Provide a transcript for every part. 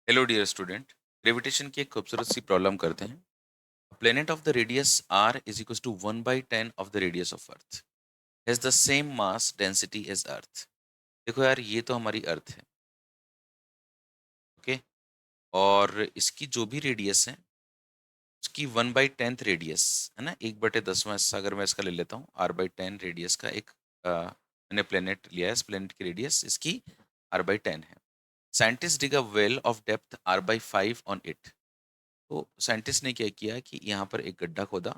Hello dear student. Gravitation की एक खूबसूरत सी प्रॉब्लम करते हैं। Planet of the radius R is equal to 1/10 of the radius of earth has the same mass density as earth. देखो यार, ये तो हमारी अर्थ है। ओके। और इसकी जो भी रेडियस है उसकी 1/10 रेडियस है ना, 1/10वां हिस्सा अगर मैं इसका ले लेता हूँ, r/10 रेडियस का एक मैंने प्लेनेट लिया है। इस प्लेनेट की रेडियस इसकी r/10 है। Scientist dig a well of depth r/5 on it. तो साइंटिस्ट ने क्या किया कि यहाँ पर एक गड्ढा खोदा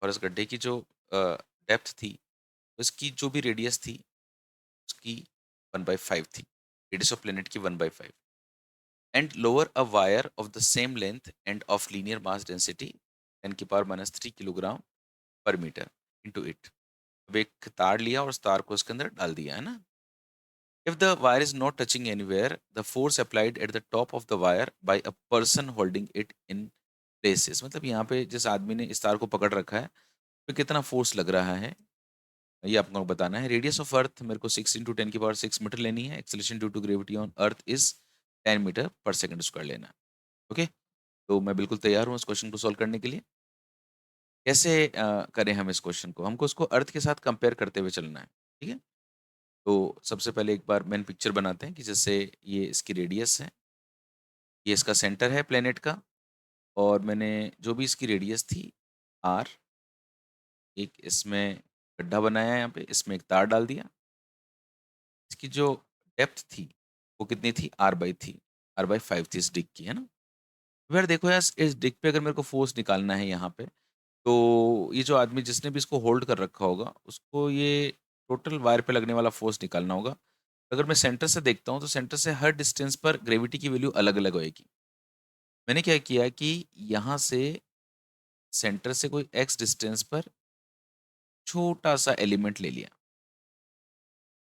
और इस गड्ढे की जो डेप्थ थी, उसकी जो भी रेडियस थी उसकी 1/5 थी। रेडियस ऑफ प्लेनेट की 1/5। And lower a wire of the same length end of linear mass density 10⁻³ kilogram पर मीटर इनटू इट। अब एक तार लिया और उस तार को उसके अंदर डाल दिया है ना। If the wire is not touching anywhere, the force applied at the top of the wire by a person holding it in places, मतलब यहाँ पे जिस आदमी ने इस तार को पकड़ रखा है तो कितना फोर्स लग रहा है, ये आपको बताना है। रेडियस ऑफ अर्थ मेरे को 6 × 10⁻6 मीटर लेनी है। Acceleration due to gravity on earth is 10 metre पर सेकंड स्क्वायर लेना है। ओके। तो मैं बिल्कुल तैयार हूँ इस क्वेश्चन को सॉल्व करने के लिए। कैसे करें हम इस क्वेश्चन को? हमको इसको अर्थ के साथ कंपेयर करते हुए चलना है। ठीक है। तो सबसे पहले एक बार मेन पिक्चर बनाते हैं कि जैसे ये इसकी रेडियस है, ये इसका सेंटर है प्लेनेट का, और मैंने जो भी इसकी रेडियस थी आर, एक इसमें गड्ढा बनाया है, यहाँ पे इसमें एक तार डाल दिया। इसकी जो डेप्थ थी वो कितनी थी? r/5 थी इस डिग की, है ना। यार देखो यार, इस डिग पे अगर मेरे को फोर्स निकालना है यहाँ पे, तो ये जो आदमी जिसने भी इसको होल्ड कर रखा होगा उसको ये टोटल वायर पे लगने वाला फोर्स निकालना होगा। अगर मैं सेंटर से देखता हूँ तो सेंटर से हर डिस्टेंस पर ग्रेविटी की वैल्यू अलग अलग होएगी। मैंने क्या किया कि यहाँ से सेंटर से कोई एक्स डिस्टेंस पर छोटा सा एलिमेंट ले लिया,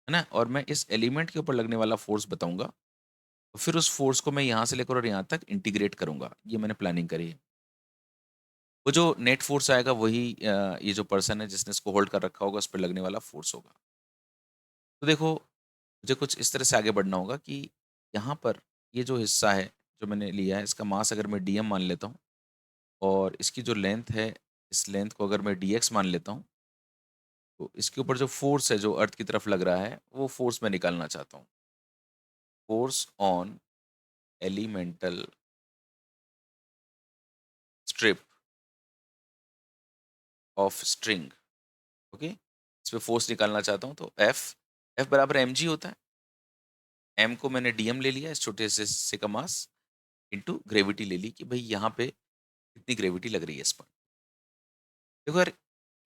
है ना, और मैं इस एलिमेंट के ऊपर लगने वाला फोर्स बताऊंगा। और फिर उस फोर्स को मैं यहाँ से लेकर और यहाँ तक इंटीग्रेट करूंगा। ये मैंने प्लानिंग करी है। वो जो नेट फोर्स आएगा वही ये जो पर्सन है जिसने इसको होल्ड कर रखा होगा उस पर लगने वाला फोर्स होगा। तो देखो, मुझे कुछ इस तरह से आगे बढ़ना होगा कि यहाँ पर ये जो हिस्सा है जो मैंने लिया है, इसका मास अगर मैं dm मान लेता हूँ, और इसकी जो लेंथ है, इस लेंथ को अगर मैं dx मान लेता हूँ, तो इसके ऊपर जो फोर्स है जो अर्थ की तरफ लग रहा है वो फोर्स मैं निकालना चाहता हूँ। Force on elemental strip of string. Okay. इस पे फोर्स निकालना चाहता हूँ, तो एफ बराबर mg होता है। एम को मैंने डीएम ले लिया, इस छोटे से हिस्से का मास, इंटू ग्रेविटी ले ली कि भाई यहाँ पे कितनी ग्रेविटी लग रही है इस पर। देखो यार,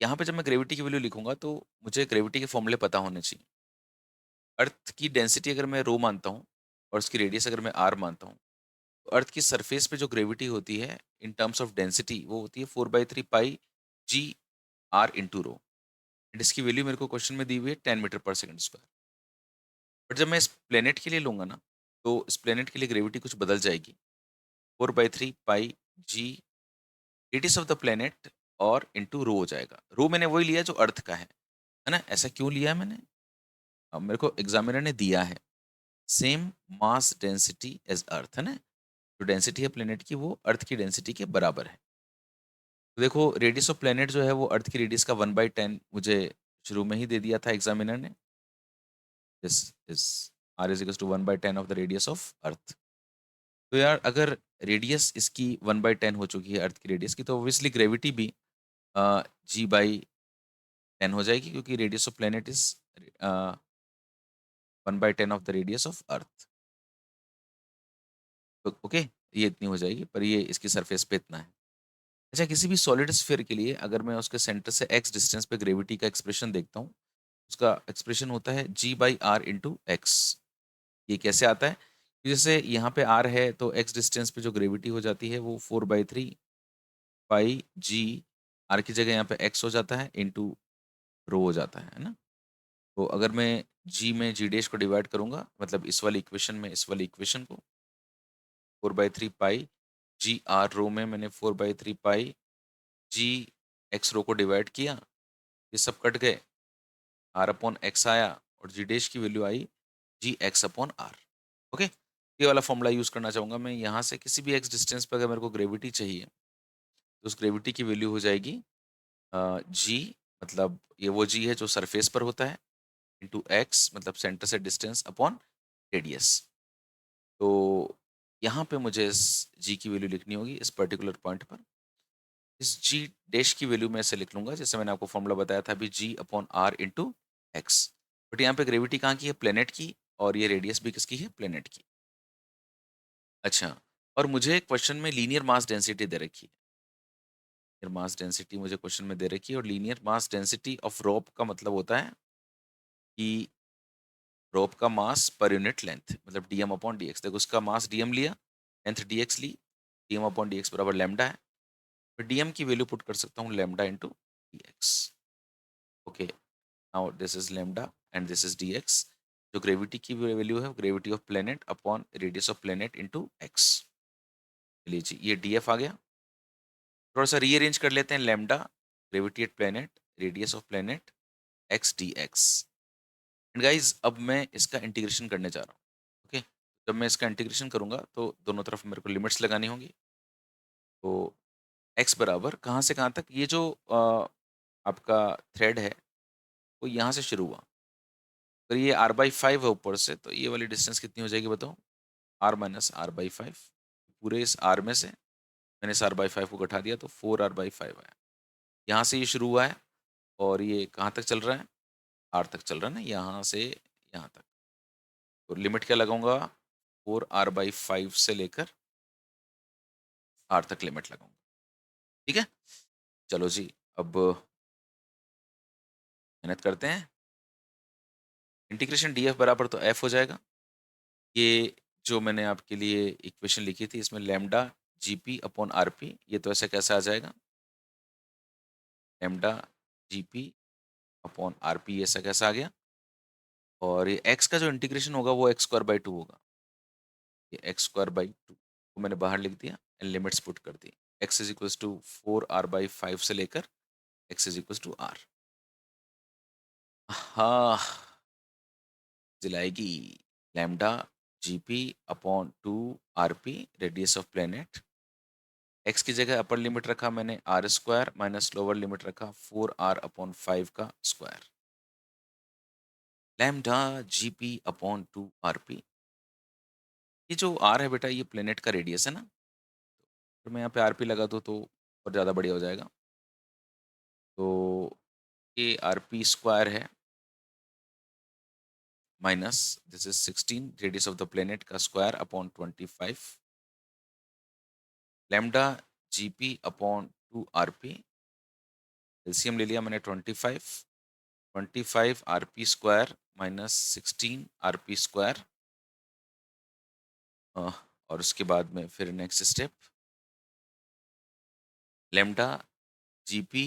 यहाँ पे जब मैं ग्रेविटी की वैल्यू लिखूंगा तो मुझे ग्रेविटी के फॉर्मूले पता होने चाहिए। अर्थ की डेंसिटी अगर मैं रो मानता हूँ और उसकी रेडियस अगर मैं आर मानता हूँ, तो अर्थ की सरफेस पे जो ग्रेविटी होती है इन टर्म्स ऑफ डेंसिटी वो होती है 4/3 पाई g r into rho. And इसकी वैल्यू मेरे को क्वेश्चन में दी हुई है 10 मीटर पर सेकंड स्क्वायर। बट जब मैं इस प्लेनेट के लिए लूंगा ना, तो इस प्लेनेट के लिए ग्रेविटी कुछ बदल जाएगी। 4/3 पाई g radius of the planet और इंटू रो हो जाएगा। रो मैंने वही लिया जो अर्थ का है ना। ऐसा क्यों लिया है मैंने? अब मेरे को एग्जामिनर ने दिया है same mass density as earth, है ना। जो डेंसिटी है प्लेनेट की वो अर्थ की डेंसिटी के बराबर है। तो देखो, रेडियस ऑफ प्लेनेट जो है वो अर्थ की रेडियस का 1/10 मुझे शुरू में ही दे दिया था एग्जामिनर ने। This is r is equal to 1/10 of the radius of earth. तो यार, अगर रेडियस इसकी 1/10 हो चुकी है अर्थ की रेडियस की, तो ऑब्वियसली ग्रेविटी भी g/10 हो जाएगी, क्योंकि radius of planet is 1/10 of the radius of earth. तो ओके, ये इतनी हो जाएगी, पर ये इसकी सरफेस पे इतना है। अच्छा, किसी भी सॉलिड स्फीयर के लिए अगर मैं उसके सेंटर से x डिस्टेंस पे ग्रेविटी का एक्सप्रेशन देखता हूँ, उसका एक्सप्रेशन होता है g/r इंटू एक्स। ये कैसे आता है? कि जैसे यहाँ पे r है तो x डिस्टेंस पे जो ग्रेविटी हो जाती है वो 4/3 पाई g, r की जगह यहाँ पे x हो जाता है इंटू रो हो जाता है ना। तो अगर मैं g में g डैश को डिवाइड करूंगा, मतलब इस वाली इक्वेशन में इस वाली इक्वेशन को, 4/3 पाई g r रो में मैंने 4/3 पाई g x रो को डिवाइड किया, ये सब कट गए, r अपॉन एक्स आया और जी डैश की value I G X upon R. Okay. ये वाला फॉर्मूला यूज़ करना चाहूँगा मैं। यहाँ से किसी भी एक्स डिस्टेंस पे अगर मेरे को ग्रेविटी चाहिए, तो उस ग्रेविटी की वैल्यू हो जाएगी जी, मतलब ये वो जी है जो सरफेस पर होता है, इंटू एक्स मतलब सेंटर से डिस्टेंस अपॉन रेडियस। तो यहाँ पे मुझे इस जी की वैल्यू लिखनी होगी इस पर्टिकुलर पॉइंट पर। इस जी डैश की वैल्यू मैं ऐसे लिख लूँगा, जैसे मैंने आपको फॉर्मूला बताया था अभी, g upon R into x. But यहाँ पे ग्रेविटी कहाँ की है? प्लेनेट की, और ये रेडियस भी किसकी है? प्लेनेट की। अच्छा, और मुझे क्वेश्चन में लीनियर मास डेंसिटी दे रखी है। लीनियर मास डेंसिटी मुझे क्वेश्चन में दे रखी है, और linear mass density of rope का मतलब होता है कि रोप का मास पर यूनिट लेंथ, मतलब डीएम अपॉन डीएक्स। देखो उसका मास डीएम लिया, लेंथ डीएक्स ली, डीएम अपॉन डीएक्स बराबर लैम्डा है। मैं डीएम की वैल्यू पुट कर सकता हूँ lambda into dx. Okay, now this is lambda and this is dx. जो ग्रेविटी की वैल्यू है, gravity of planet upon radius of planet into x. चलिए जी, ये डीएफ आ गया। थोड़ा सा रीअरेंज कर लेते हैं, lambda gravity eight planet, radius of planet, x D x. And guys अब मैं इसका इंटीग्रेशन करने जा रहा हूँ। ओके, जब मैं इसका इंटीग्रेशन करूंगा तो दोनों तरफ मेरे को लिमिट्स लगानी होंगी। तो एक्स बराबर कहाँ से कहाँ तक, ये जो आपका थ्रेड है वो यहाँ से शुरू हुआ, तो ये r/5 है ऊपर से, तो ये वाली डिस्टेंस कितनी हो जाएगी बताओ? r minus r/5। पूरे इस r में से मैंने इस r/5 को घटा दिया तो 4r/5 आया। यहाँ से ये शुरू हुआ है, और ये कहाँ तक चल रहा है? r तक चल रहा है ना, यहाँ से यहाँ तक। तो लिमिट क्या लगाऊंगा? 4r/5 से लेकर r तक लिमिट लगाऊंगा। ठीक है, चलो जी, अब मेहनत करते हैं। इंटीग्रेशन df बराबर तो f हो जाएगा। ये जो मैंने आपके लिए इक्वेशन लिखी थी, इसमें लैम्डा जीपी अपॉन आरपी, ये तो ऐसे कैसे आ जाएगा? लैम्डा जीपी अपॉन आरपी, ऐसा कैसा आ गया? और ये एक्स का जो इंटीग्रेशन होगा वो x² बाई 2 होगा। ये x² बाई 2 को मैंने बाहर लिख दिया एंड लिमिट्स पुट कर दी। x is equal to 4r/5 से लेकर x is equal to r। हाँ, दिलाएगी। Lambda GP upon 2 RP, radius of planet. X की जगह अपर लिमिट रखा मैंने r² माइनस लोअर लिमिट रखा 4r/5 का square. Lambda GP upon 2 RP. ये जो r है बेटा, ये प्लेनेट का रेडियस है ना, तो मैं यहाँ पे आरपी लगा दूँ तो और ज़्यादा बढ़िया हो जाएगा। तो ये आरपी स्क्वायर है minus this is 16 radius of the planet का square upon 25। Lambda GP upon 2 RP, LCM ले लिया मैंने 25। 25 RP square minus 16 RP square. और उसके बाद में फिर next step, lambda GP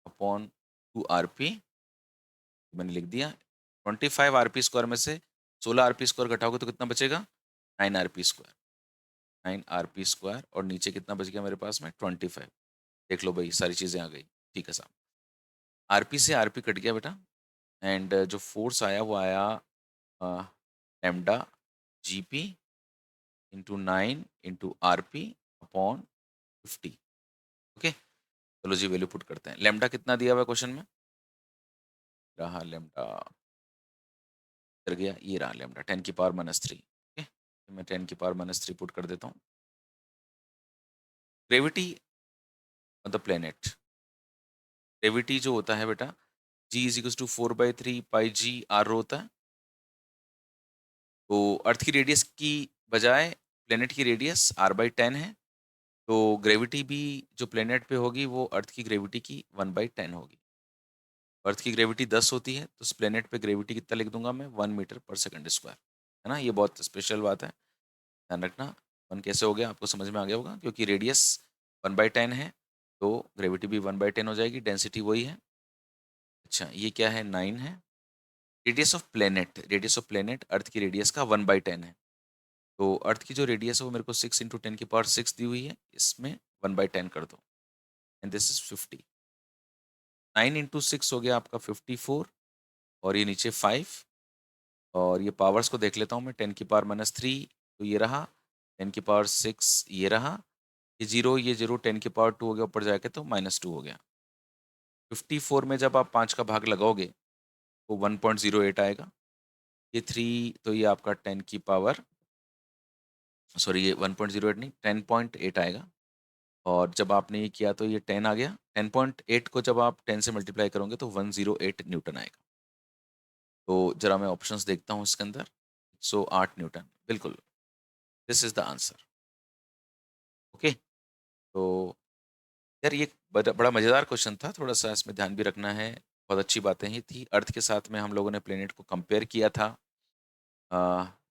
upon 2 RP मैंने लिख दिया। 25 आरपी स्क्वायर में से 16 आरपी स्क्वायर घटाओगे तो कितना बचेगा? 9 आरपी स्क्वायर। 9 आरपी स्क्वायर, और नीचे कितना बच गया मेरे पास में? 25। देख लो भाई, सारी चीज़ें आ गई। ठीक है साहब, आरपी से आरपी कट गया बेटा, एंड जो फोर्स आया वो आया lambda GP into 9 into RP upon 50। Okay, चलो जी वैल्यू पुट करते हैं। लैम्डा कितना दिया हुआ है क्वेश्चन में? रहा लैम्डा, कर गया, ये रहा लैम्डा 10⁻³ ओके, मैं 10⁻³ पुट कर देता हूँ। Gravity on the planet, gravity जो होता है बेटा, g is equal to 4/3 πg r होता है। तो अर्थ की रेडियस की बजाय प्लेनेट की रेडियस r/10 है, तो ग्रेविटी भी जो प्लेनेट पे होगी वो अर्थ की ग्रेविटी की 1/10 होगी। अर्थ की ग्रेविटी 10 होती है, तो उस प्लेनेट पे ग्रेविटी कितना लिख दूंगा मैं? 1 मीटर पर सेकंड स्क्वायर, है ना। ये बहुत स्पेशल बात है, ध्यान रखना। 1 कैसे हो गया आपको समझ में आ गया होगा, क्योंकि रेडियस 1/10 है, तो ग्रेविटी भी 1/10 हो जाएगी, डेंसिटी वही है। अच्छा, ये क्या है? 9 है। Radius of planet, radius of planet earth की रेडियस का 1/10 है। तो अर्थ की जो रेडियस है वो मेरे को 6 इंटू 10⁶ दी हुई है, इसमें 1/10 कर दो, एंड दिस इज 50। 9 इंटू 6 हो गया आपका 54, और ये नीचे 5, और ये पावर्स को देख लेता हूँ मैं, 10⁻³ तो ये रहा 10⁶, ये रहा, ये 0, ये 0, 10⁻² हो गया, ऊपर जाके तो -2 हो गया। 54 में जब आप 5 का भाग लगाओगे तो 1.08 आएगा। ये 3, तो ये आपका 10 की पावर, सॉरी, ये 1.08 नहीं, 10.8 आएगा। और जब आपने ये किया तो ये 10 आ गया। 10.8 को जब आप 10 से मल्टीप्लाई करोगे तो 108 न्यूटन आएगा। तो जरा मैं ऑप्शंस देखता हूँ इसके अंदर। 108 न्यूटन, बिल्कुल, this is the answer. Okay, तो यार ये बड़ा मज़ेदार क्वेश्चन था, थोड़ा सा इसमें ध्यान भी रखना है। बहुत अच्छी बातें ही थी। अर्थ के साथ में हम लोगों ने प्लेनेट को कंपेयर किया था।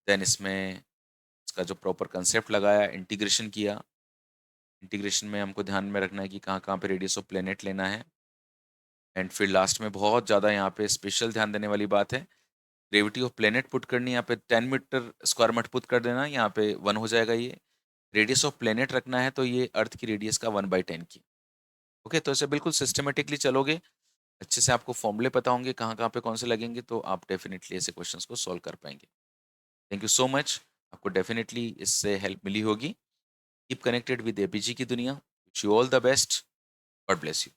देन इसमें इसका जो प्रॉपर कंसेप्ट लगाया, इंटीग्रेशन किया। इंटीग्रेशन में हमको ध्यान में रखना है कि कहाँ कहाँ पे रेडियस ऑफ प्लेनेट लेना है। एंड फिर लास्ट में बहुत ज़्यादा यहाँ पे स्पेशल ध्यान देने वाली बात है, ग्रेविटी ऑफ प्लेनेट पुट करनी है, यहाँ पे 10 मीटर स्क्वायर मत पुट कर देना, यहाँ पे 1 हो जाएगा। ये रेडियस ऑफ प्लेनेट रखना है तो ये अर्थ की रेडियस का 1/10 की। ओके, तो ऐसे बिल्कुल सिस्टमेटिकली चलोगे, अच्छे से आपको फॉर्मूले पता होंगे कहाँ कहाँ पे कौन से लगेंगे, तो आप डेफिनेटली ऐसे क्वेश्चंस को सॉल्व कर पाएंगे। थैंक यू सो मच, आपको डेफिनेटली इससे हेल्प मिली होगी। कीप कनेक्टेड विद एपीजी की दुनिया। Wish you all the best. God bless you.